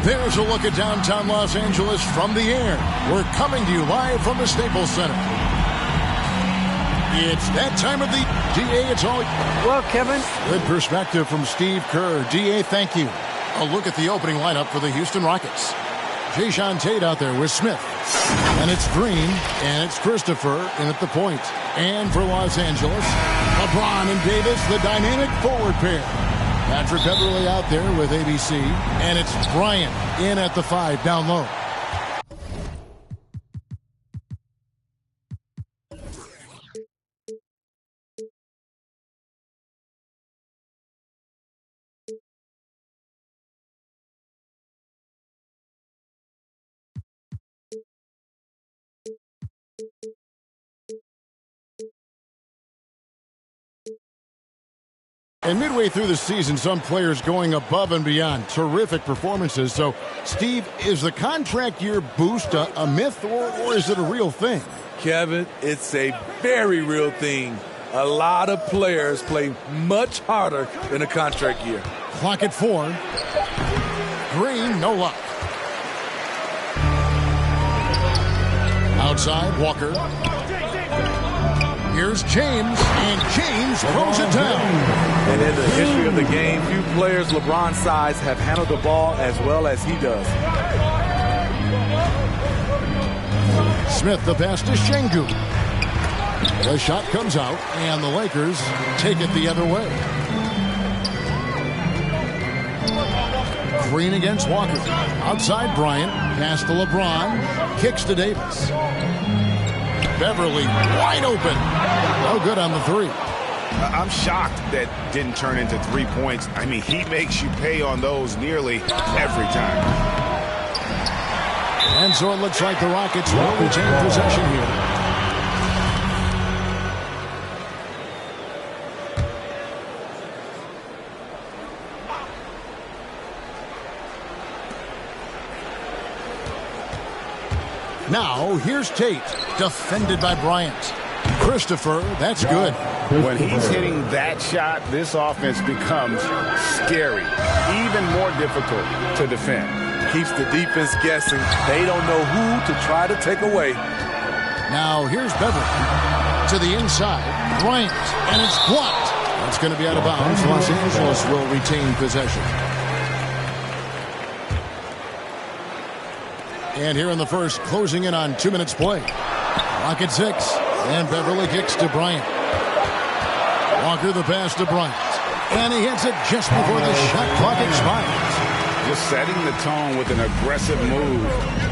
There's a look at downtown Los Angeles from the air. We're coming to you live from the Staples Center. It's that time of the DA. It's all. Well, Kevin. Good perspective from Steve Kerr. DA, thank you. A look at the opening lineup for the Houston Rockets. Jayshawn Tate out there with Smith. And it's Green, and it's Christopher in at the point. And for Los Angeles, LeBron and Davis, the dynamic forward pair. Patrick Beverly out there with ABC. And it's Bryant in at the 5 down low. And midway through the season, some players going above and beyond. Terrific performances. So, Steve, is the contract year boost a myth or is it a real thing? Kevin, it's a very real thing. A lot of players play much harder in a contract year. Clock at 4. Green, no luck. Outside, Walker. Here's James, and James throws it down. And in the history of the game, few players LeBron's size have handled the ball as well as he does. Smith, the pass to Şengün. The shot comes out, and the Lakers take it the other way. Green against Walker. Outside Bryant, pass to LeBron, kicks to Davis. Beverly wide open. No good on the 3. I'm shocked that didn't turn into 3 points. I mean, he makes you pay on those nearly every time. And so it looks like the Rockets will retain possession here. Now, here's Tate, defended by Bryant. Christopher, that's good. When he's hitting that shot, this offense becomes scary, even more difficult to defend. Keeps the defense guessing. They don't know who to try to take away. Now, here's Beverly to the inside. Bryant, and it's blocked. That's going to be out of bounds. Los Angeles will retain possession. And here in the first, closing in on 2 minutes play. Clock at 6. And Beverly kicks to Bryant. Walker the pass to Bryant. And he hits it just before the shot clock expires. Just setting the tone with an aggressive move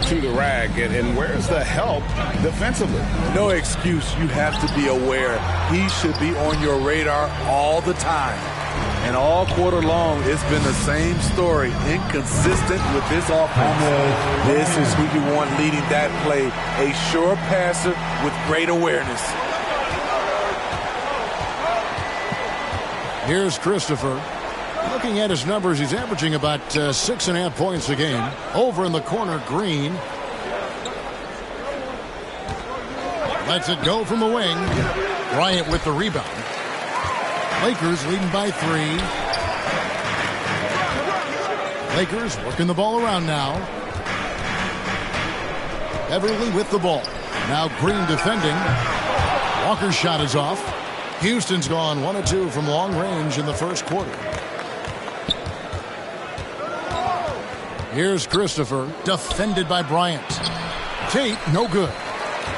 to the rag. And where's the help defensively? No excuse. You have to be aware. He should be on your radar all the time. And all quarter long, it's been the same story. Inconsistent with this offense. This is who you want leading that play. A sure passer with great awareness. Here's Christopher. Looking at his numbers, he's averaging about 6.5 points a game. Over in the corner, Green. Lets it go from the wing. Bryant with the rebound. Lakers leading by 3. Lakers working the ball around now. Beverly with the ball. Now Green defending. Walker's shot is off. Houston's gone 1 of 2 from long range in the first quarter. Here's Christopher, defended by Bryant. Tate, no good.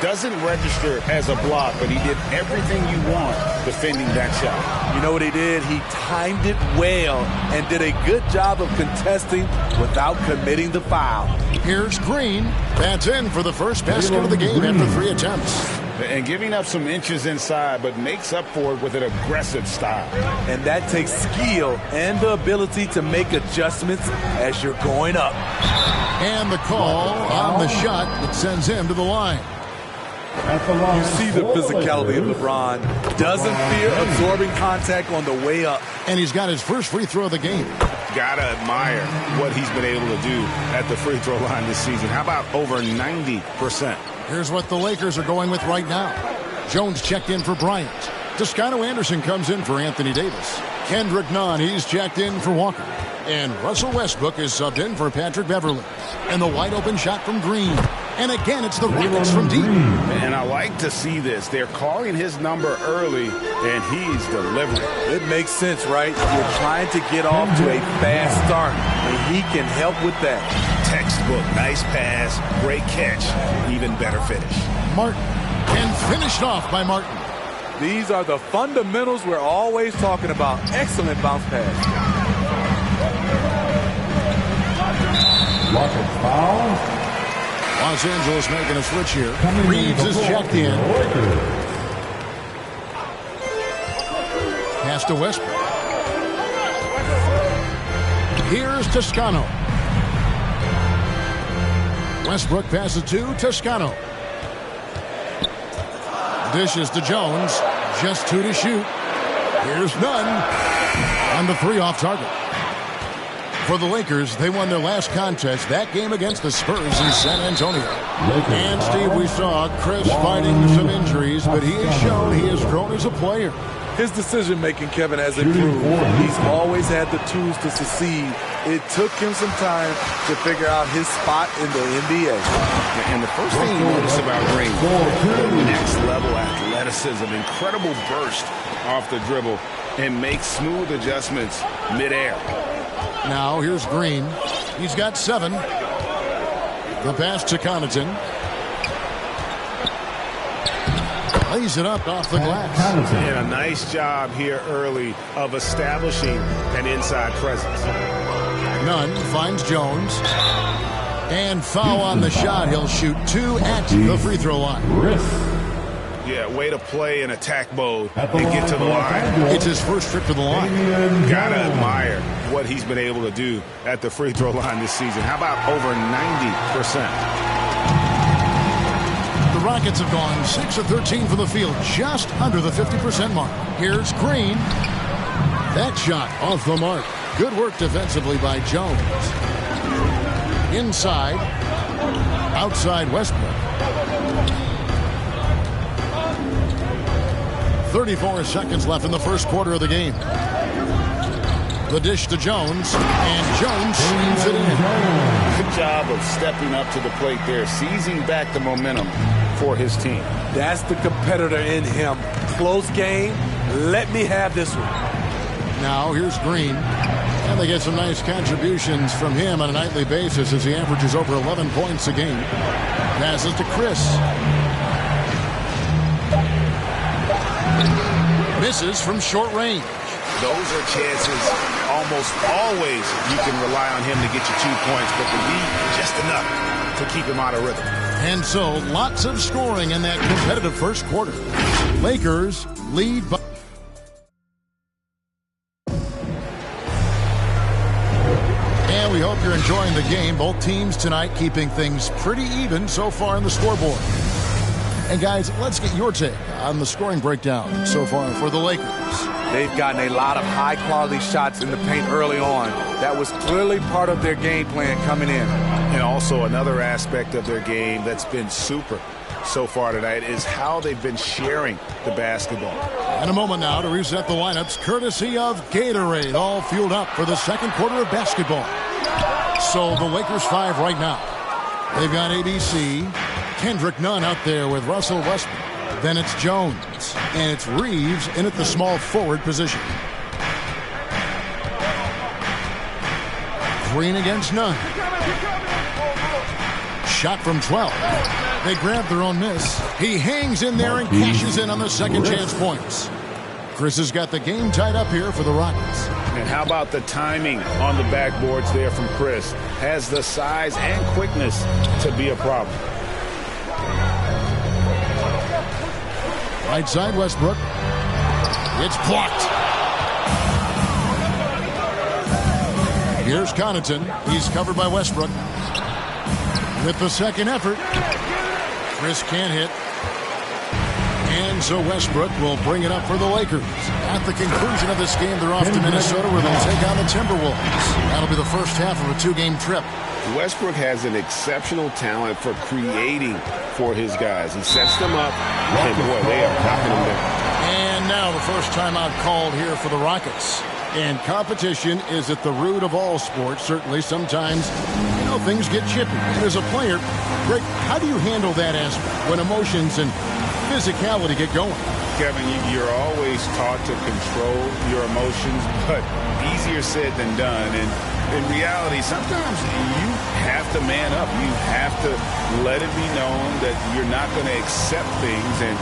Doesn't register as a block, but he did everything you want defending that shot. You know what he did? He timed it well and did a good job of contesting without committing the foul. Here's Green. That's in for the first basket of the game after 3 attempts. And giving up some inches inside, but makes up for it with an aggressive style. And that takes skill and the ability to make adjustments as you're going up. And the call on the shot that sends him to the line. You see the physicality of LeBron. Doesn't fear absorbing contact on the way up. And he's got his first free throw of the game. Gotta admire what he's been able to do at the free throw line this season. How about over 90%? Here's what the Lakers are going with right now. Jones checked in for Bryant. Toscano Anderson comes in for Anthony Davis. Kendrick Nunn, he's checked in for Walker. And Russell Westbrook is subbed in for Patrick Beverley. And the wide-open shot from Green. And again, it's the Rockets from deep. And I like to see this. They're calling his number early, and he's delivering. It makes sense, right? You're trying to get off to a fast start, and he can help with that. Textbook, nice pass, great catch, even better finish. Martin, and finished off by Martin. These are the fundamentals we're always talking about. Excellent bounce pass. Rockets foul. Los Angeles making a switch here. Reeves is checked in. Pass to Westbrook. Here's Toscano. Westbrook passes to Toscano. Dishes to Jones. Just 2 to shoot. Here's Nunn. On the 3 off target. For the Lakers, they won their last contest, that game against the Spurs in San Antonio. And, Steve, we saw Chris fighting some injuries, but he has shown he has grown as a player. His decision-making, Kevin, has improved. He's always had the tools to succeed. It took him some time to figure out his spot in the NBA. And the first thing you notice about Green, next-level athleticism, incredible burst off the dribble, and makes smooth adjustments midair. Now, here's Green. He's got 7. The pass to Connaughton. Lays it up off the glass. And a nice job here early of establishing an inside presence. Nunn finds Jones. And foul on the shot. He'll shoot 2 at the free throw line. Yeah, way to play in attack mode and get to the line. It's his first trip to the line. Gotta admire what he's been able to do at the free throw line this season. How about over 90%? The Rockets have gone 6 of 13 from the field, just under the 50% mark. Here's Green. That shot off the mark. Good work defensively by Jones. Inside. Outside Westbrook. 34 seconds left in the first quarter of the game. The dish to Jones, and Jones sees it in. Good job of stepping up to the plate there, seizing back the momentum for his team. That's the competitor in him. Close game. Let me have this one. Now here's Green. And they get some nice contributions from him on a nightly basis as he averages over 11 points a game. Passes to Chris. Misses from short range. Those are chances almost always you can rely on him to get you 2 points, but to be just enough to keep him out of rhythm. And so, lots of scoring in that competitive first quarter. Lakers lead by... And we hope you're enjoying the game. Both teams tonight keeping things pretty even so far in the scoreboard. And guys, let's get your take on the scoring breakdown so far for the Lakers. They've gotten a lot of high-quality shots in the paint early on. That was clearly part of their game plan coming in. And also another aspect of their game that's been super so far tonight is how they've been sharing the basketball. And a moment now to reset the lineups courtesy of Gatorade, all fueled up for the second quarter of basketball. So the Lakers 5 right now. They've got ABC. Kendrick Nunn out there with Russell Westbrook. Then it's Jones. And it's Reeves in at the small forward position. Green against Nunn. Shot from 12. They grab their own miss. He hangs in there and cashes in on the second chance points. Chris has got the game tied up here for the Rockets. And how about the timing on the backboards there from Chris? Has the size and quickness to be a problem. Right side Westbrook. It's blocked. Here's Connaughton. He's covered by Westbrook. With the second effort. Chris can't hit. And so Westbrook will bring it up for the Lakers. At the conclusion of this game, they're off to Minnesota where they'll take on the Timberwolves. That'll be the first half of a 2-game trip. Westbrook has an exceptional talent for creating for his guys. He sets them up, and boy, they are knocking them down. And now the first timeout called here for the Rockets. And competition is at the root of all sports. Certainly, sometimes, things get chippy. And as a player, Greg, how do you handle that aspect when emotions and physicality get going? Kevin, you're always taught to control your emotions, but easier said than done. And in reality, sometimes you have to man up. You have to let it be known that you're not going to accept things. And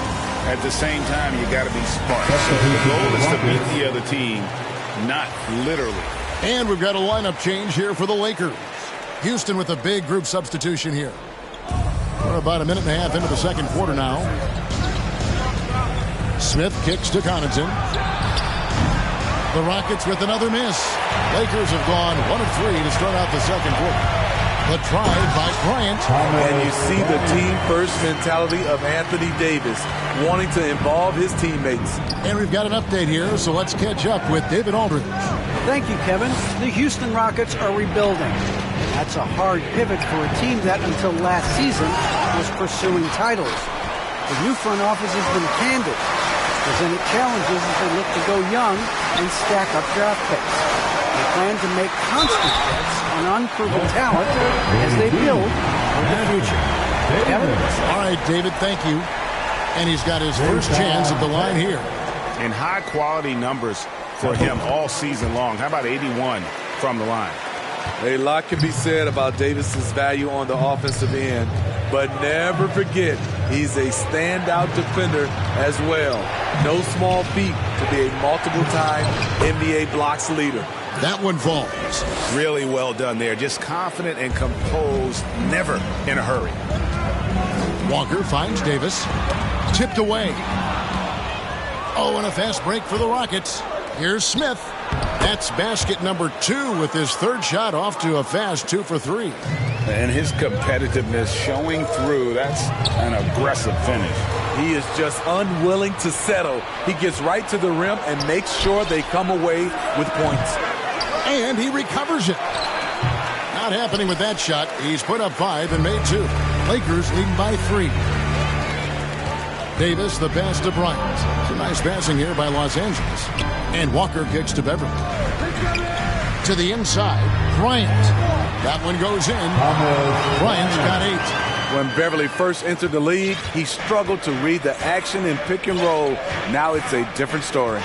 at the same time, you got to be smart. So the goal is to beat the other team, not literally. And we've got a lineup change here for the Lakers. Houston with a big group substitution here. We're about a minute and a half into the second quarter now. Smith kicks to Connaughton. The Rockets with another miss. Lakers have gone 1 of 3 to start out the second quarter. The drive by Bryant. And you see the team-first mentality of Anthony Davis, wanting to involve his teammates. And we've got an update here, so let's catch up with David Aldridge. Thank you, Kevin. The Houston Rockets are rebuilding. That's a hard pivot for a team that, until last season, was pursuing titles. The new front office has been candid. Presented challenges as they look to go young and stack up draft picks. They plan to make constant bets on unproven talent as they build for the future. Kevin? All right, David, thank you. And he's got his first chance at the line here. And high-quality numbers for him all season long. How about 81 from the line? A lot can be said about Davis's value on the offensive end, but never forget he's a standout defender as well. No small feat to be a multiple-time NBA blocks leader. That one falls. Really well done there. Just confident and composed, never in a hurry. Walker finds Davis. Tipped away. Oh, and a fast break for the Rockets. Here's Smith. That's basket number 2 with his third shot off to a fast 2 for 3. And his competitiveness showing through. That's an aggressive finish. He is just unwilling to settle. He gets right to the rim and makes sure they come away with points. And he recovers it. Not happening with that shot. He's put up 5 and made 2. Lakers leading by 3. Davis, the pass to Bryant. Some nice passing here by Los Angeles. And Walker kicks to Beverly. To the inside, Bryant. That one goes in. Bryant's got 8. When Beverly first entered the league, he struggled to read the action in pick and roll. Now it's a different story.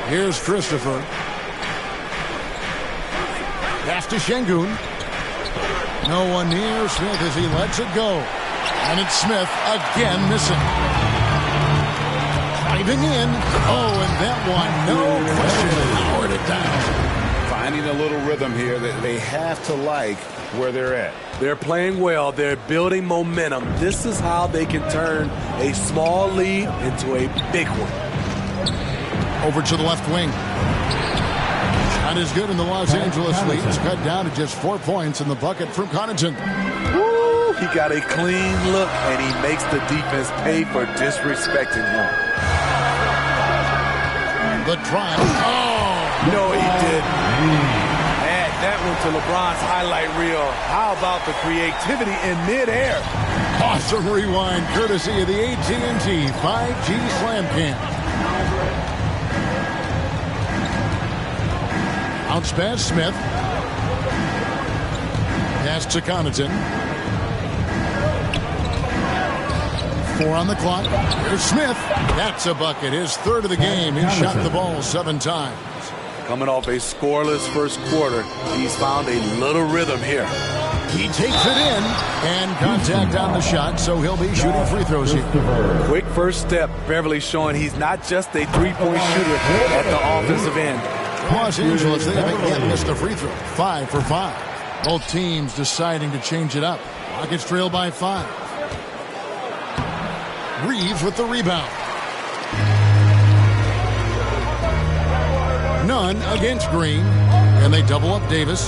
Here's Christopher. Pass to Şengün. No one near Smith as he lets it go. And it's Smith again missing. Driving in. Oh, and that one, no question, powered it down. Finding a little rhythm here that they have to like where they're at. They're playing well. They're building momentum. This is how they can turn a small lead into a big one. Over to the left wing. Shot is good, and the Los Angeles lead is cut down to just 4 points in the bucket from Connaughton. Woo! He got a clean look, and he makes the defense pay for disrespecting him. The drive. Oh! No, he didn't. Add that one to LeBron's highlight reel. How about the creativity in midair? Awesome rewind, courtesy of the AT&T 5G Slam Cam. Bounce pass, Smith. Pass to Connaughton. 4 on the clock. Here's Smith. That's a bucket. His third of the game. He shot the ball 7 times. Coming off a scoreless first quarter, he's found a little rhythm here. He takes it in, and contact on the shot, so he'll be shooting free throws here. Quick first step. Beverly showing he's not just a three-point shooter at the offensive end. Los Angeles, they haven't yet missed a free throw. 5 for 5. Both teams deciding to change it up. Rockets trail by 5. Reeves with the rebound. None against Green. And they double up Davis.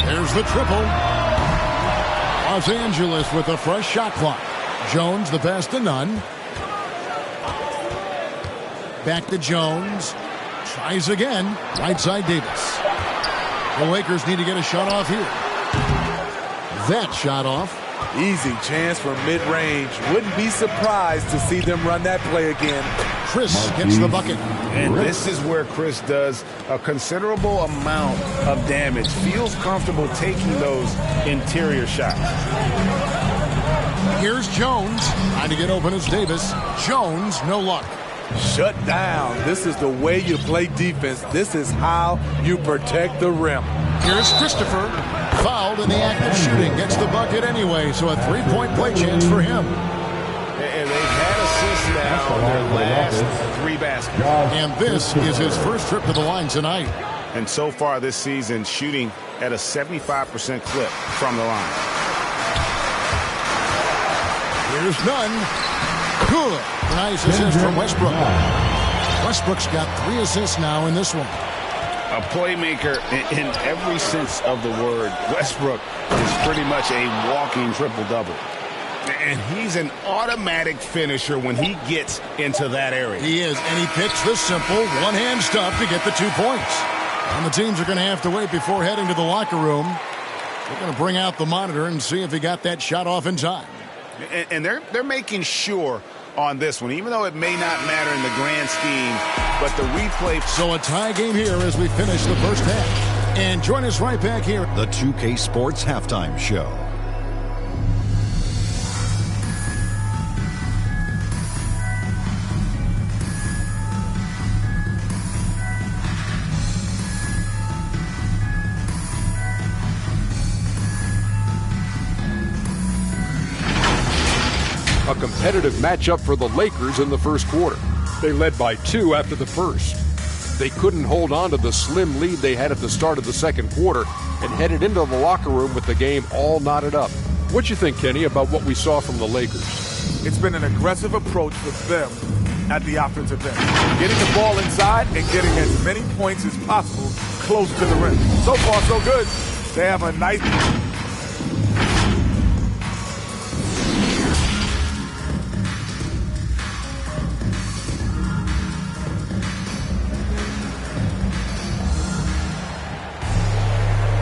There's the triple. Los Angeles with a fresh shot clock. Jones the pass to Nunn. Back to Jones. Tries again. Right side Davis. The Lakers need to get a shot off here. That shot off. Easy chance for mid-range. Wouldn't be surprised to see them run that play again. Chris gets the bucket. And this is where Chris does a considerable amount of damage. Feels comfortable taking those interior shots. Here's Jones. Trying to get open as Davis. Jones, no luck. Shut down. This is the way you play defense. This is how you protect the rim. Here's Christopher. Fouled in the act of shooting. Gets the bucket anyway, so a three-point play chance for him. And they've had assists now on their last 3 baskets. And this is his first trip to the line tonight. And so far this season, shooting at a 75% clip from the line. Here's Nunn. Good. Nice assist from Westbrook. Westbrook's got 3 assists now in this one. A playmaker in every sense of the word. Westbrook is pretty much a walking triple-double. And he's an automatic finisher when he gets into that area. He is, and he picks the simple one-hand stuff to get the 2 points. And the teams are going to have to wait before heading to the locker room. They're going to bring out the monitor and see if he got that shot off in time. And they're making sure on this one, even though it may not matter in the grand scheme, but the replay. So a tie game here as we finish the first half. And join us right back here. The 2K Sports Halftime Show. A competitive matchup for the Lakers in the first quarter. They led by 2 after the first. They couldn't hold on to the slim lead they had at the start of the second quarter and headed into the locker room with the game all knotted up. What you think, Kenny, about what we saw from the Lakers? It's been an aggressive approach with them at the offensive end. Getting the ball inside and getting as many points as possible close to the rim. So far, so good. They have a nice...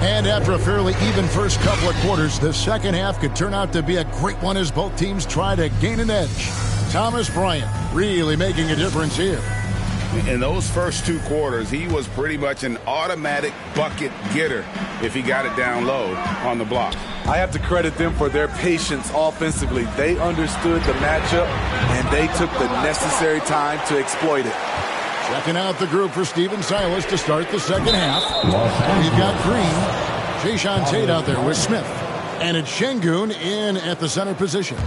And after a fairly even first couple of quarters, the second half could turn out to be a great one as both teams try to gain an edge. Thomas Bryant really making a difference here. In those first 2 quarters, he was pretty much an automatic bucket getter if he got it down low on the block. I have to credit them for their patience offensively. They understood the matchup, and they took the necessary time to exploit it. Checking out the group for Steven Silas to start the second half. We've got Green. Jayshawn Tate out there with Smith. And it's Şengün in at the center position.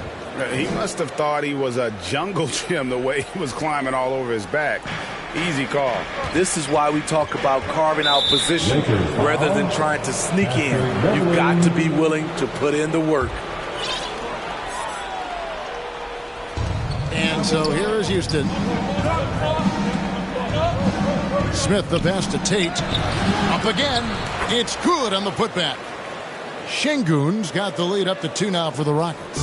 He must have thought he was a jungle gym the way he was climbing all over his back. Easy call. This is why we talk about carving out position rather than trying to sneak in. You've got to be willing to put in the work. And so here is Houston. Smith the pass to Tate. Up again. It's good on the putback. Şengün's got the lead up to 2 now for the Rockets.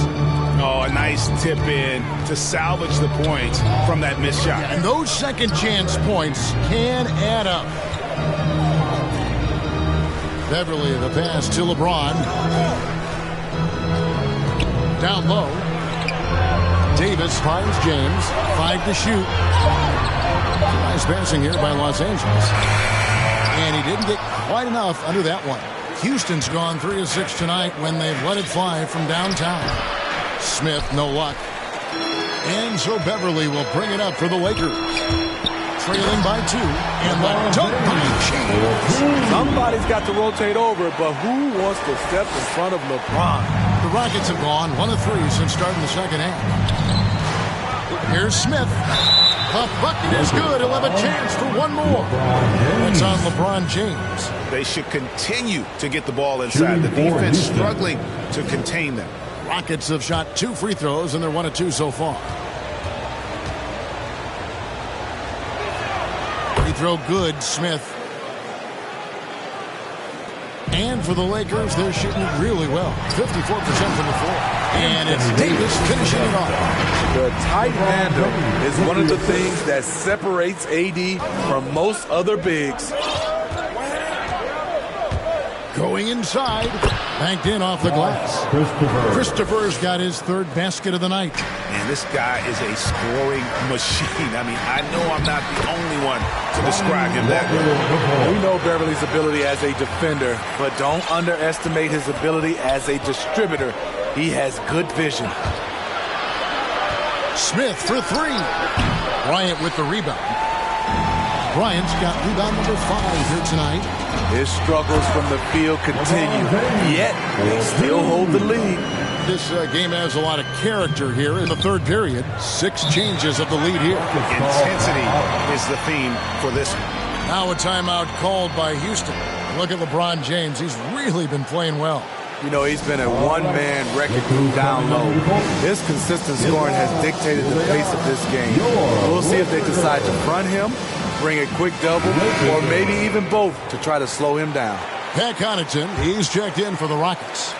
Oh, a nice tip in to salvage the points from that missed shot. And those second chance points can add up. Beverly the pass to LeBron. Down low. Davis finds James. 5 to shoot. Nice passing here by Los Angeles. And he didn't get quite enough under that one. Houston's gone 3 of 6 tonight when they've let it fly from downtown. Smith, no luck. And so Beverly will bring it up for the Lakers. Trailing by 2. And the dunk by James. Somebody's got to rotate over, but who wants to step in front of LeBron? The Rockets have gone 1 of 3 since starting the second half. Here's Smith. The bucket is good. He'll have a chance for 1 more. It's on LeBron James. They should continue to get the ball inside. The defense struggling to contain them. Rockets have shot 2 free throws, and they're 1 of 2 so far. Free throw good, Smith. And for the Lakers, they're shooting it really well. 54% from the floor. And it's Davis finishing it off. The tight handle is one of the things that separates AD from most other bigs. Going Looking inside. Banked in off the glass. Christopher's got his third basket of the night. And this guy is a scoring machine. I mean, I know I'm not the only one to describe him that way. We know Beverly's ability as a defender, but don't underestimate his ability as a distributor. He has good vision. Smith for three. Bryant with the rebound. Bryant's got rebound number 5 here tonight. His struggles from the field continue, yet they still hold the lead. This game has a lot of character here in the third period. 6 changes of the lead here. Intensity is the theme for this one. Now a timeout called by Houston. Look at LeBron James. He's really been playing well. You know, he's been a one-man wrecking crew down low. His consistent scoring has dictated the pace of this game. We'll see if they decide to front him, bring a quick double, or maybe even both to try to slow him down. Pat Connaughton, he's checked in for the Rockets.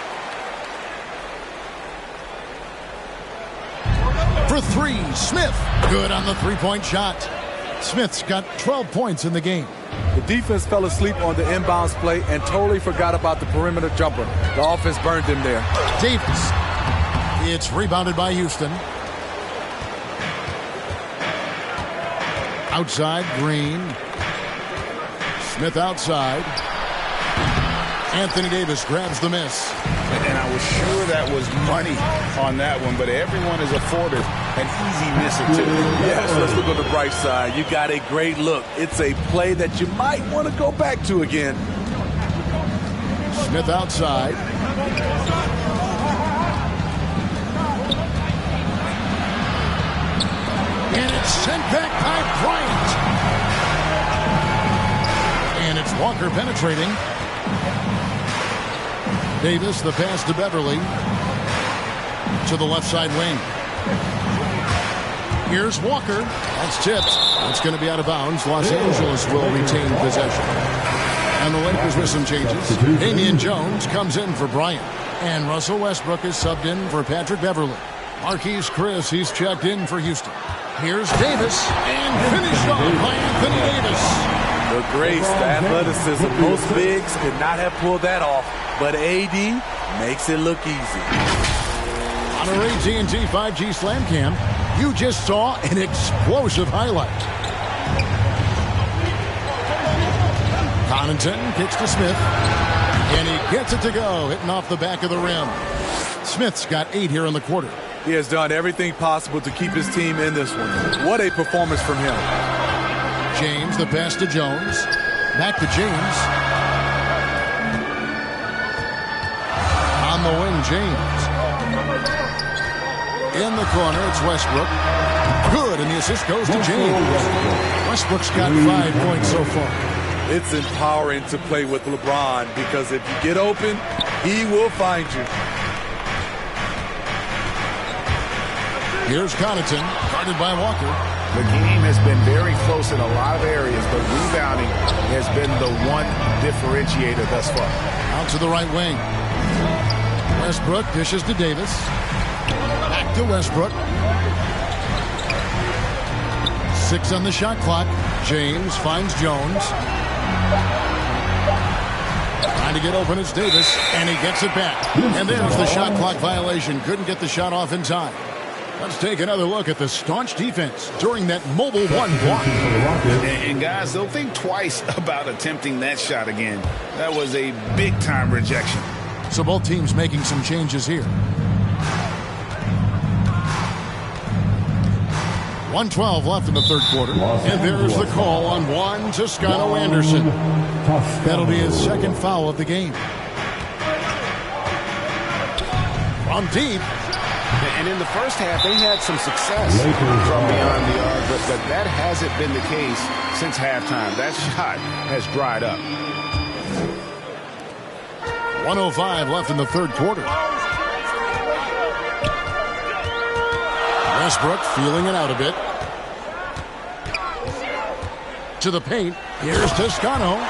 For 3, Smith. Good on the three-point shot. Smith's got 12 points in the game. The defense fell asleep on the inbounds play and totally forgot about the perimeter jumper. The offense burned them there. Davis. It's rebounded by Houston. Outside, Green. Smith outside. Anthony Davis grabs the miss. And I was sure that was money on that one, but everyone is afforded an easy miss or two. Yes, let's look on the bright side. You got a great look. It's a play that you might want to go back to again. Smith outside. And it's sent back by Bryant. And it's Walker penetrating. Davis, the pass to Beverly. To the left side wing. Here's Walker. That's tipped. That's going to be out of bounds. Los Angeles will retain possession. And the Lakers with some changes. Damian Jones comes in for Bryant. And Russell Westbrook is subbed in for Patrick Beverly. Marquise Chris, he's checked in for Houston. Here's Davis. And finished off by Anthony Davis. The grace, the athleticism. Most bigs could not have pulled that off. But AD makes it look easy. On our AT&T 5G Slam Cam, you just saw an explosive highlight. Connaughton kicks to Smith. And he gets it to go, hitting off the back of the rim. Smith's got 8 here in the quarter. He has done everything possible to keep his team in this one. What a performance from him. James, the pass to Jones. Back to James. On the wing, James. In the corner, it's Westbrook. Good, and the assist goes to James. Westbrook's got 5 points so far. It's empowering to play with LeBron because if you get open, he will find you. Here's Connaughton, guarded by Walker. The game has been very close in a lot of areas, but rebounding has been the one differentiator thus far. Out to the right wing. Westbrook dishes to Davis. Back to Westbrook. 6 on the shot clock. James finds Jones. Trying to get open, it's Davis, and he gets it back. And there's the shot clock violation. Couldn't get the shot off in time. Let's take another look at the staunch defense during that mobile 1 block. And guys, they'll think twice about attempting that shot again. That was a big-time rejection. So both teams making some changes here. 1:12 left in the third quarter. And there's the call on Juan Toscano Anderson. That'll be his second foul of the game. From deep. And in the first half, they had some success from beyond the arc, but that hasn't been the case since halftime. That shot has dried up. 1:05 left in the third quarter. Westbrook feeling it out a bit. To the paint. Here's Toscano.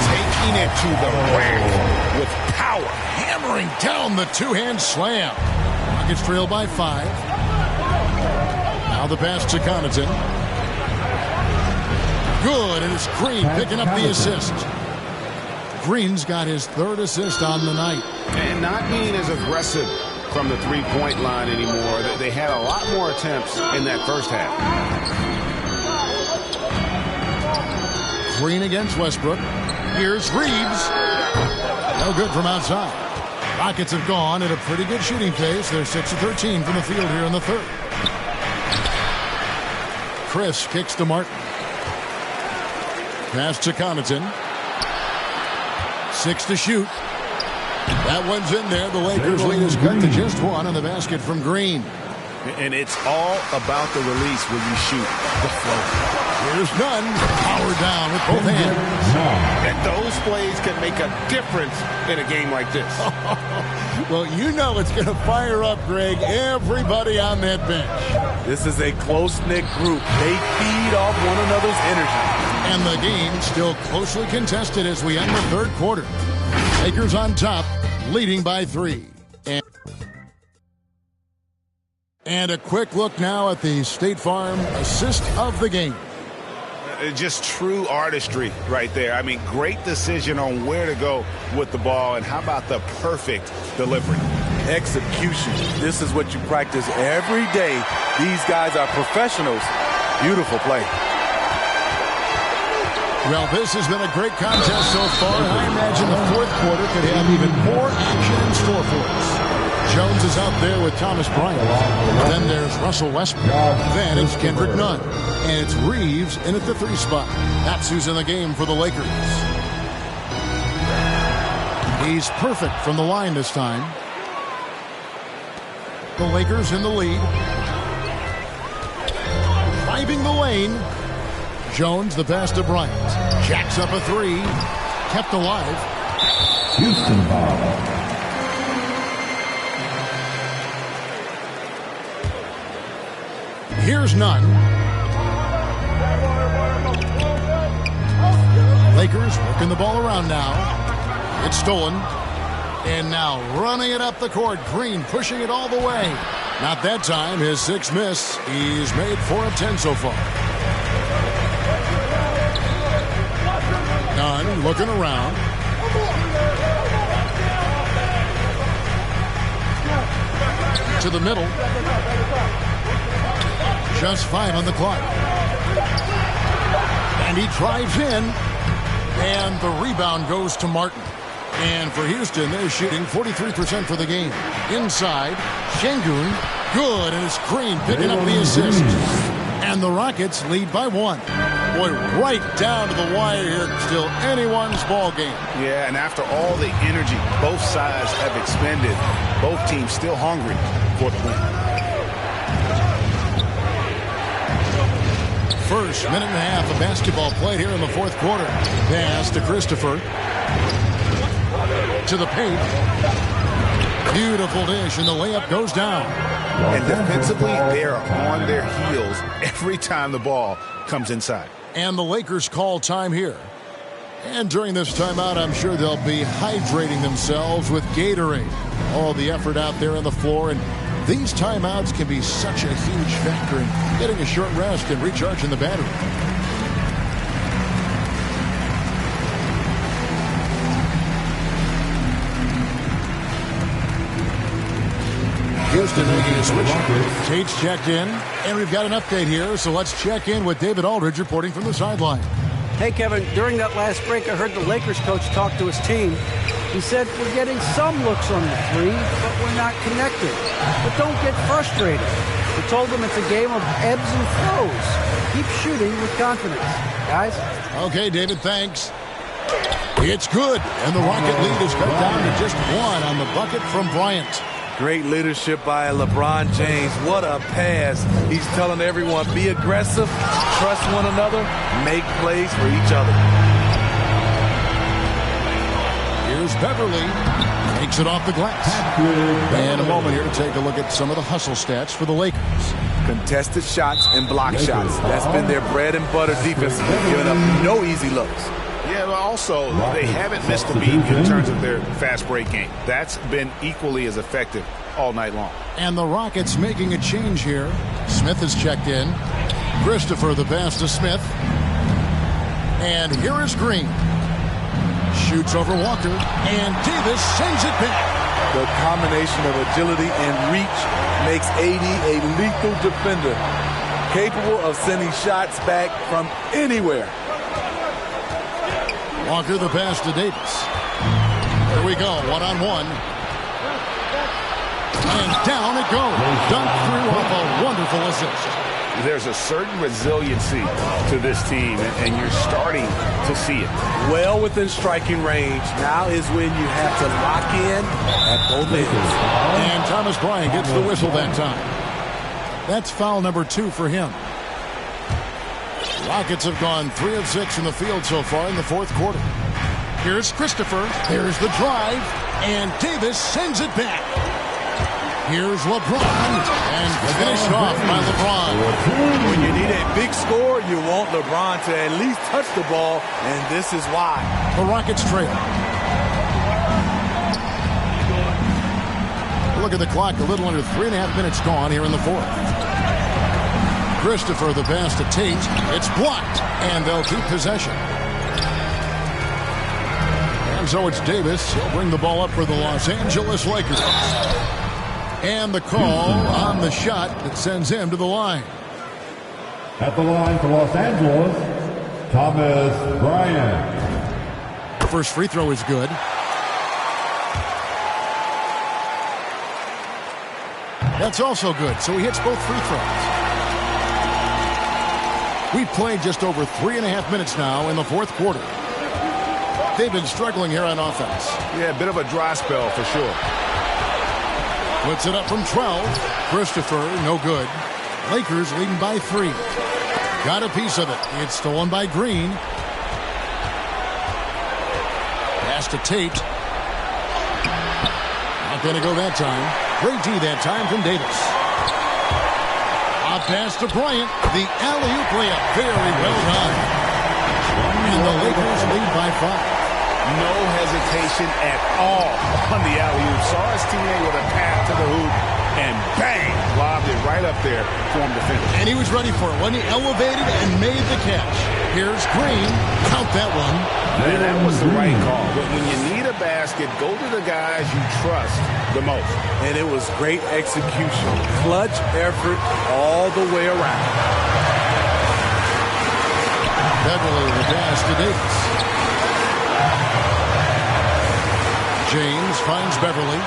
Taking it to the rim with power. Hammering down the two-hand slam. Rockets trail by 5. Now the pass to Connaughton. Good, and it's Green picking up the assist. Green's got his 3rd assist on the night. And not being as aggressive from the three-point line anymore. They had a lot more attempts in that first half. Green against Westbrook. Here's Reeves. No good from outside. Rockets have gone at a pretty good shooting pace. They're 6 of 13 from the field here in the 3rd. Chris kicks to Martin. Pass to Connaughton. 6 to shoot. That one's in there. The Lakers lead is cut to just 1 on the basket from Green. And it's all about the release when you shoot the flow. Here's Nunn. Power down with both hands. And those plays can make a difference in a game like this. Well, you know it's going to fire up, Greg, everybody on that bench. This is a close-knit group. They feed off one another's energy. And the game still closely contested as we end the 3rd quarter. Lakers on top, leading by 3. And a quick look now at the State Farm assist of the game. Just true artistry right there. I mean, great decision on where to go with the ball, and how about the perfect delivery? Execution. This is what you practice every day. These guys are professionals. Beautiful play. Well, this has been a great contest so far, and I imagine the 4th quarter could have even more action in store for us. Jones is out there with Thomas Bryant. Then there's Russell Westbrook. Then it's Kendrick Nunn. And it's Reeves in at the 3 spot. That's who's in the game for the Lakers. He's perfect from the line this time. The Lakers in the lead. Driving the lane. Jones, the pass to Bryant. Jacks up a 3. Kept alive. Houston ball. Here's Nunn. Lakers working the ball around now. It's stolen. And now running it up the court. Green pushing it all the way. Not that time. His 6th miss. He's made 4 of 10 so far. Nunn looking around. To the middle. Just 5 on the clock. And he drives in. And the rebound goes to Martin. And for Houston, they're shooting 43% for the game. Inside, Şengün, good, and it's Green picking up the assist. And the Rockets lead by 1. Boy, right down to the wire here. Still anyone's ball game. Yeah, and after all the energy both sides have expended, both teams still hungry for the win. First minute and a half of basketball played here in the 4th quarter. Pass to Christopher. To the paint. Beautiful dish, and the layup goes down. And defensively, they are on their heels every time the ball comes inside. And the Lakers call time here. And during this timeout, I'm sure they'll be hydrating themselves with Gatorade. All the effort out there on the floor, and these timeouts can be such a huge factor in getting a short rest and recharging the battery. Houston making a switch. Tate's checked in, and we've got an update here, so let's check in with David Aldridge reporting from the sideline. Hey, Kevin, during that last break, I heard the Lakers coach talk to his team. He said, we're getting some looks on the 3, but we're not connected. But don't get frustrated. We told them it's a game of ebbs and flows. Keep shooting with confidence. Guys? Okay, David, thanks. It's good, and the Rocket lead is cut down to just 1 on the bucket from Bryant. Great leadership by LeBron James. What a pass. He's telling everyone, be aggressive, trust one another, make plays for each other. Here's Beverly. Takes it off the glass. And a moment here to take a look at some of the hustle stats for the Lakers. Contested shots and block shots. That's been their bread and butter defensively, giving up no easy looks. Yeah, but also, they haven't missed a beat in terms of their fast break game. That's been equally as effective all night long. And the Rockets making a change here. Smith is checked in. Christopher, the pass to Smith. And here is Green. Shoots over Walker, and Davis sends it back. The combination of agility and reach makes AD a lethal defender, capable of sending shots back from anywhere. Walker the pass to Davis. Here we go, one-on-one. And down it goes. Dunked through off a wonderful assist. There's a certain resiliency to this team, and you're starting to see it. Well within striking range. Now is when you have to lock in at both ends. And Thomas Bryant gets the whistle that time. That's foul number 2 for him. Rockets have gone 3 of 6 from the field so far in the fourth quarter. Here's Christopher. There's the drive. And Davis sends it back. Here's LeBron. And finished off by LeBron. When you need a big score, you want LeBron to at least touch the ball, and this is why. The Rockets trail. Look at the clock. A little under 3.5 minutes gone here in the fourth. Christopher the pass to Tate. It's blocked, and they'll keep possession. And so it's Davis. He'll bring the ball up for the Los Angeles Lakers. And the call on the shot that sends him to the line. At the line for Los Angeles, Thomas Bryant. The first free throw is good. That's also good, so he hits both free throws. We've played just over 3.5 minutes now in the fourth quarter. They've been struggling here on offense. Yeah, a bit of a dry spell for sure. Puts it up from 12. Christopher, no good. Lakers leading by 3. Got a piece of it. It's stolen by Green. Pass to Tate. Not going to go that time. Great D that time from Davis. A pass to Bryant. The alley-oop layup. Very well done. And the Lakers lead by 5. No hesitation at all on the alley-oop. Saw his teammate with a pass to the hoop, and bang, lobbed it right up there for him to finish. And he was ready for it when he elevated and made the catch. Here's Green. Count that one. And that was the right call. But when you need a basket, go to the guys you trust the most. And it was great execution. Clutch effort all the way around. Beverly the pass to Davis. James finds Beverly.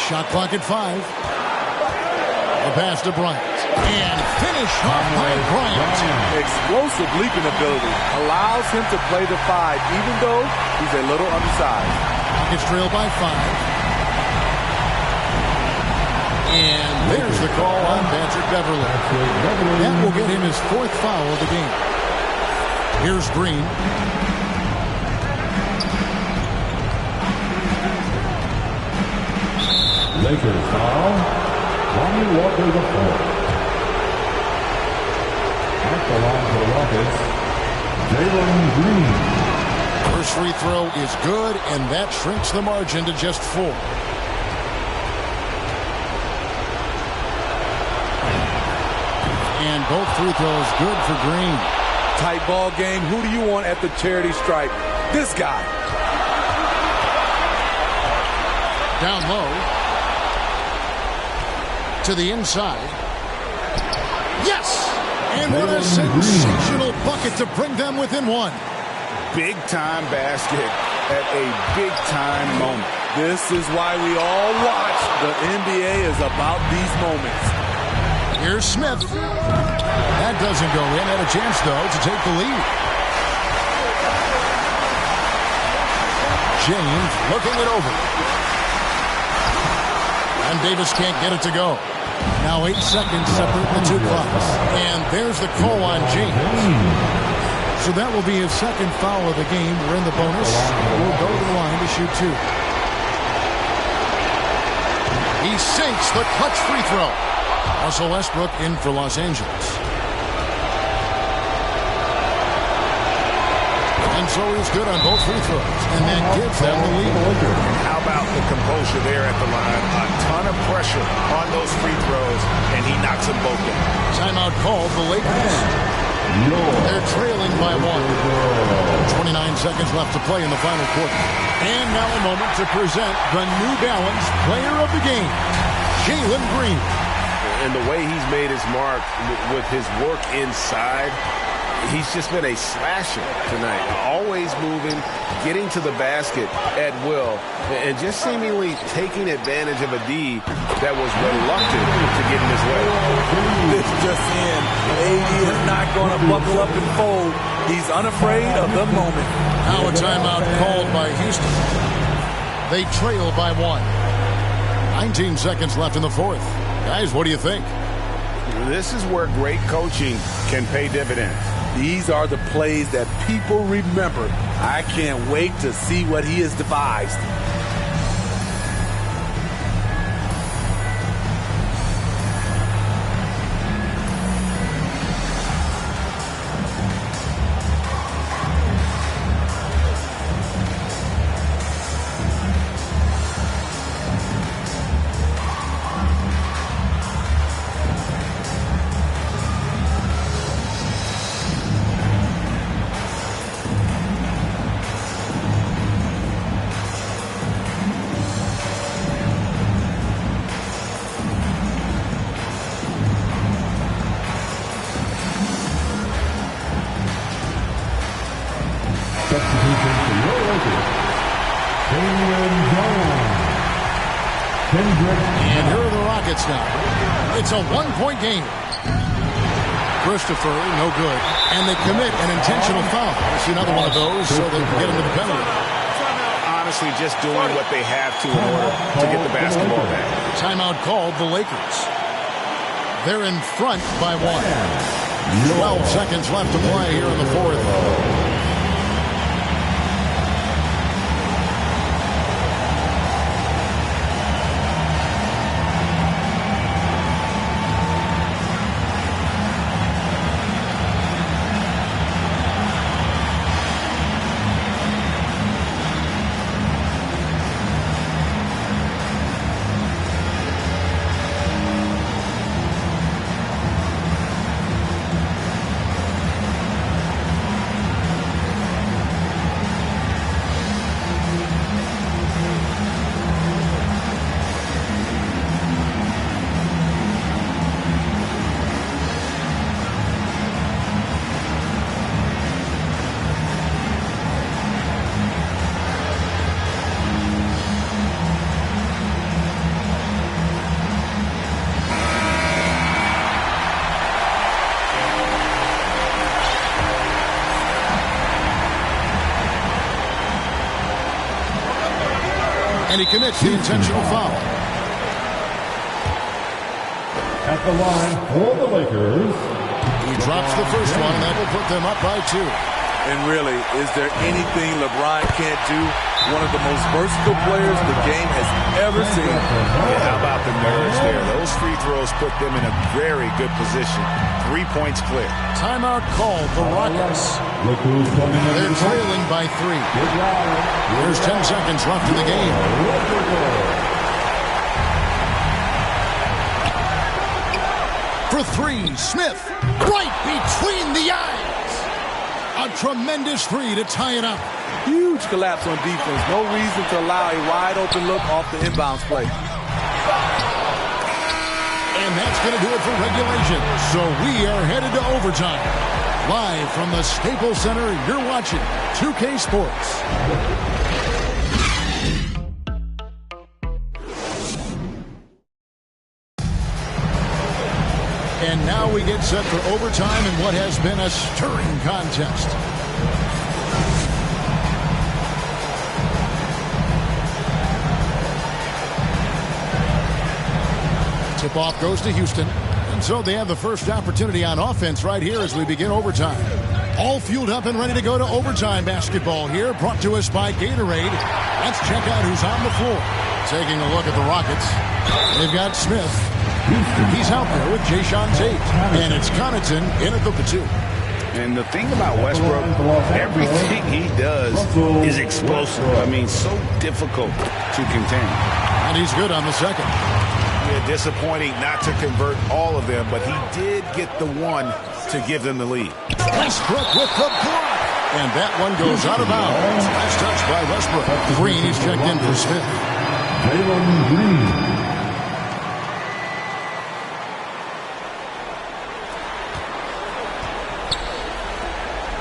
Shot clock at 5. The pass to Bryant. And finish off by Bryant. Explosive leaping ability allows him to play the 5, even though he's a little undersized. Rockets trail by 5. And there's the call on Patrick Beverly. That will get him his 4th foul of the game. Here's Green. Lakers foul. Lonnie Walker the 4th. At the line for the Rockets, Jalen Green. First free throw is good, and that shrinks the margin to just 4. And both free throws good for Green. Tight ball game. Who do you want at the charity stripe? This guy. Down low. To the inside. Yes! And what a sensational bucket to bring them within 1. Big-time basket at a big-time moment. This is why we all watch. The NBA is about these moments. Here's Smith. That doesn't go in. Had a chance, though, to take the lead. James looking it over. And Davis can't get it to go. Now 8 seconds separate the 2 clocks. And there's the call on James. So that will be his 2nd foul of the game. We're in the bonus. We'll go to the line to shoot 2. He sinks the clutch free throw. Russell Westbrook in for Los Angeles. And so he's good on both free throws. And that gives them the lead. How about the composure there at the line? A ton of pressure on those free throws, and he knocks them both down. Timeout called the Lakers. They're trailing by 1. 29 seconds left to play in the final quarter. And now a moment to present the New Balance Player of the Game, Jalen Green. And the way he's made his mark with his work inside, he's just been a slasher tonight. Always moving, getting to the basket at will, and just seemingly taking advantage of a D that was reluctant to get in his way. This just in. AD is not going to buckle up and fold. He's unafraid of the moment. Now a timeout called by Houston. They trail by 1. 19 seconds left in the fourth. Guys, what do you think? This is where great coaching can pay dividends. These are the plays that people remember. I can't wait to see what he has devised. And here are the Rockets now. It's a one-point game. Christopher, no good. And they commit an intentional foul. I see another one of those so they can get into the penalty. Honestly, just doing what they have to in order to get the basketball back. Timeout called the Lakers. They're in front by 1. 12 seconds left to play here in the fourth. And he commits the intentional foul. At the line for the Lakers. He drops the first one, and that will put them up by 2. And really, is there anything LeBron can't do? One of the most versatile players the game has ever seen. Yeah, how about the nerves there? Those free throws put them in a very good position. 3 points clear. Timeout called the Rockets. They're trailing by 3. There's 10 seconds left in the game. For 3, Smith, right between the eyes. A tremendous 3 to tie it up. Huge collapse on defense. No reason to allow a wide open look off the inbounds play. And that's going to do it for regulation. So we are headed to overtime. Live from the Staples Center, you're watching 2K Sports. And now we get set for overtime in what has been a stirring contest. Tip-off goes to Houston. And so they have the first opportunity on offense right here as we begin overtime. All fueled up and ready to go to overtime basketball here, brought to us by Gatorade. Let's check out who's on the floor. Taking a look at the Rockets. They've got Smith. He's out there with Jason Tate. And it's Connaughton in at the 2. And the thing about Westbrook, everything he does is explosive. I mean, so difficult to contain. And he's good on the second. Yeah, disappointing not to convert all of them, but he did get the one to to give them the lead. Westbrook with the block. And that one goes out of bounds. Last touch by Westbrook. Green is checked in for Smith. Jalen Green.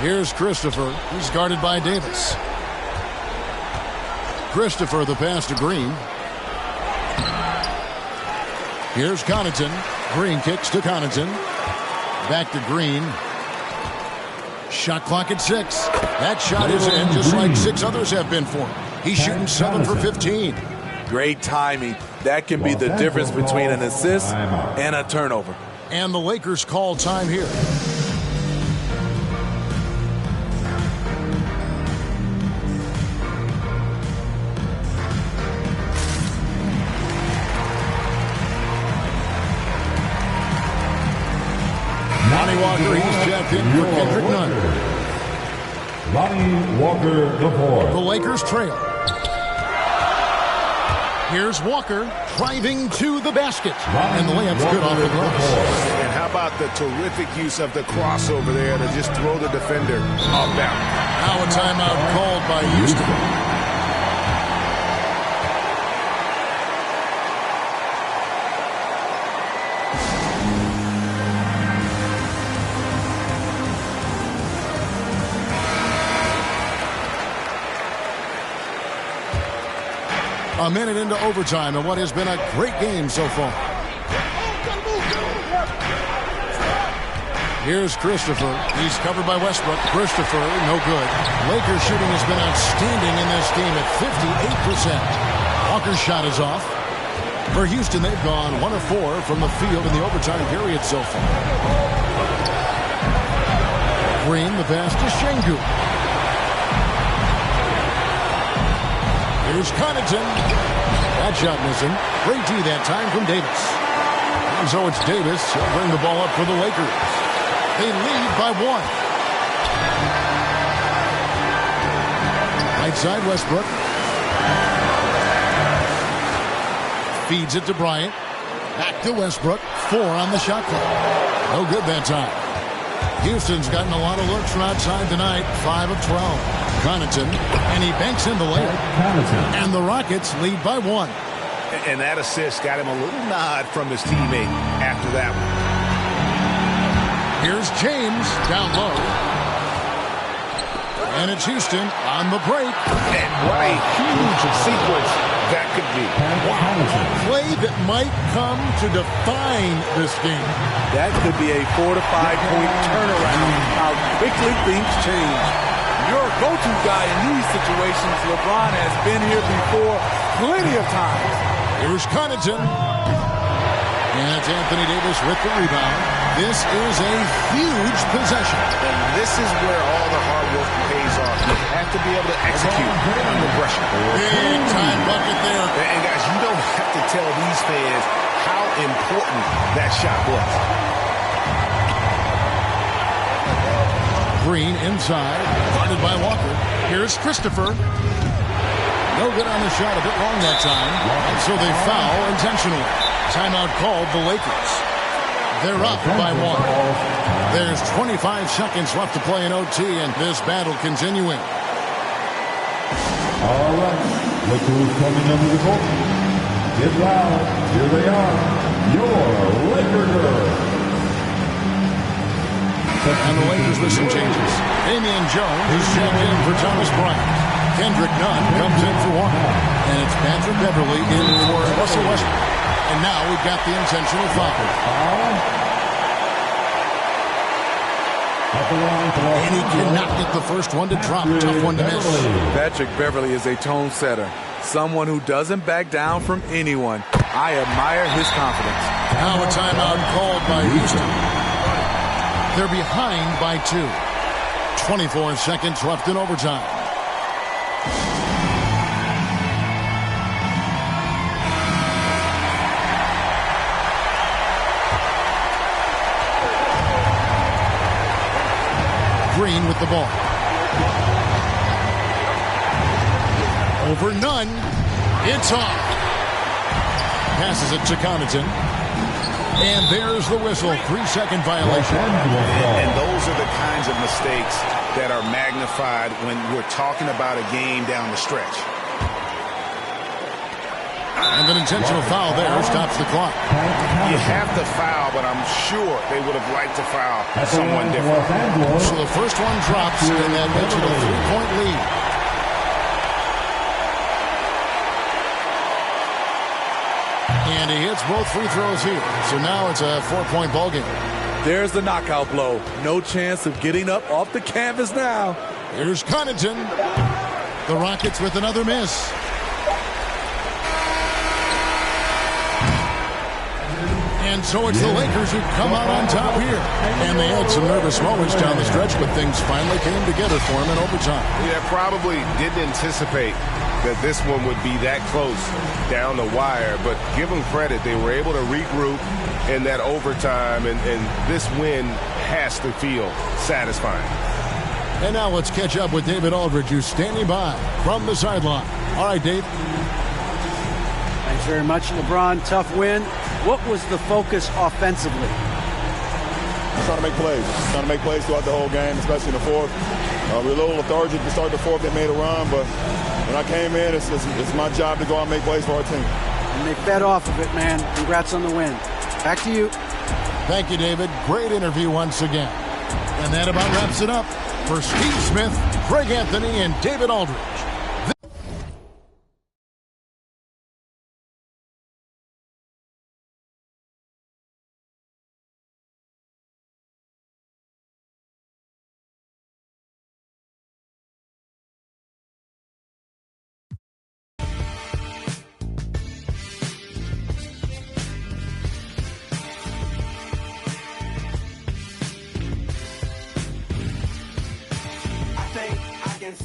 Here's Christopher. He's guarded by Davis. Christopher, the pass to Green. Here's Connaughton. Green kicks to Connaughton. Back to Green. Shot clock at 6. That shot is in just like 6 others have been for him. He's shooting 7 for 15. Great timing. That can be the difference between an assist and a turnover. And the Lakers call time here. Lonnie Walker, he's checked in for Kendrick Nunn. Lonnie Walker, the fourth. The Lakers trail. Here's Walker driving to the basket. And the layup's good off the glass. And how about the terrific use of the crossover there to just throw the defender off balance. Now a timeout called by Houston. A minute into overtime and what has been a great game so far. Here's Christopher. He's covered by Westbrook. Christopher, no good. Lakers shooting has been outstanding in this game at 58%. Walker's shot is off. For Houston, they've gone 1 of 4 from the field in the overtime period so far. Green, the pass to Şengün. Here's Connaughton. That shot missing. Great D that time from Davis. And so it's Davis. He'll bring the ball up for the Lakers. They lead by 1. Right side, Westbrook. Feeds it to Bryant. Back to Westbrook. 4 on the shot clock. No good that time. Houston's gotten a lot of looks from outside tonight. 5 of 12. Connaughton, and he banks in the layup. And the Rockets lead by 1. And that assist got him a little nod from his teammate after that one. Here's James down low. And it's Houston on the break. And what a huge sequence that could be. Wow, a play that might come to define this game. That could be a 4 to 5 point turnaround. How quickly things change. Your go-to guy in these situations, LeBron, has been here before plenty of times. Here's Connaughton. And it's Anthony Davis with the rebound. This is a huge possession. And this is where all the hard work pays off. You have to be able to execute under pressure. Big time bucket there. And guys, you don't have to tell these fans how important that shot was. Green inside, guarded by Walker. Here's Christopher. No good on the shot, a bit long that time. And so they foul intentionally. Timeout called the Lakers. They're up by 1. There's 25 seconds left to play in OT, and this battle continuing. All right, look who's coming under the court. Get loud. Here they are. Your Laker girls. And the Lakers with some changes. Damian Jones is checked in for Thomas Bryant. Kendrick Nunn comes in for Walker. And it's Patrick Beverly in for Russell Westbrook. And now we've got the intentional foul. And he cannot get the first one to drop. Tough one to miss. Patrick Beverly is a tone setter. Someone who doesn't back down from anyone. I admire his confidence. Now a timeout called by Houston. They're behind by 2. 24 seconds left in overtime. Green with the ball. Over Nunn. It's off. Passes it to Connaughton. And there's the whistle. 3-second violation. And those are the kinds of mistakes that are magnified when we're talking about a game down the stretch. And an intentional foul there stops the clock. You have to foul, but I'm sure they would have liked to foul someone different. So the first one drops, and that makes it a 3-point lead. And he hits both free throws here. So now it's a 4-point ball game. There's the knockout blow. No chance of getting up off the canvas now. Here's Connaughton. The Rockets with another miss. And so it's the Lakers who come out on top here. And they had some nervous moments down the stretch, but things finally came together for them in overtime. Yeah, probably didn't anticipate that this one would be that close down the wire, but give them credit. They were able to regroup in that overtime, and this win has to feel satisfying. And now let's catch up with David Aldridge, who's standing by from the sideline. All right, Dave. Thanks very much, LeBron. Tough win. What was the focus offensively? Trying to make plays. Trying to make plays throughout the whole game, especially in the fourth. We were a little lethargic to start the fourth. They made a run, but when I came in, it's my job to go out and make plays for our team. And they fed off of it, man. Congrats on the win. Back to you. Thank you, David. Great interview once again. And that about wraps it up for Steve Smith, Greg Anthony, and David Aldridge.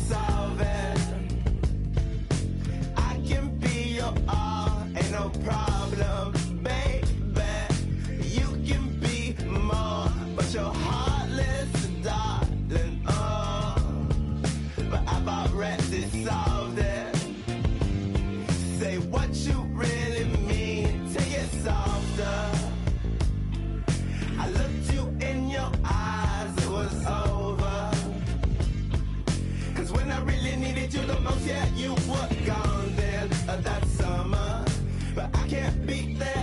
Solve it. I can be your all, ain't no problem, baby. You can be more, but you're heartless, darling. But I've already solved it. Say what you really mean, take it softer. I looked you in your eyes, it was over. When I really needed you the most, yeah, you were gone then that summer. But I can't beat that.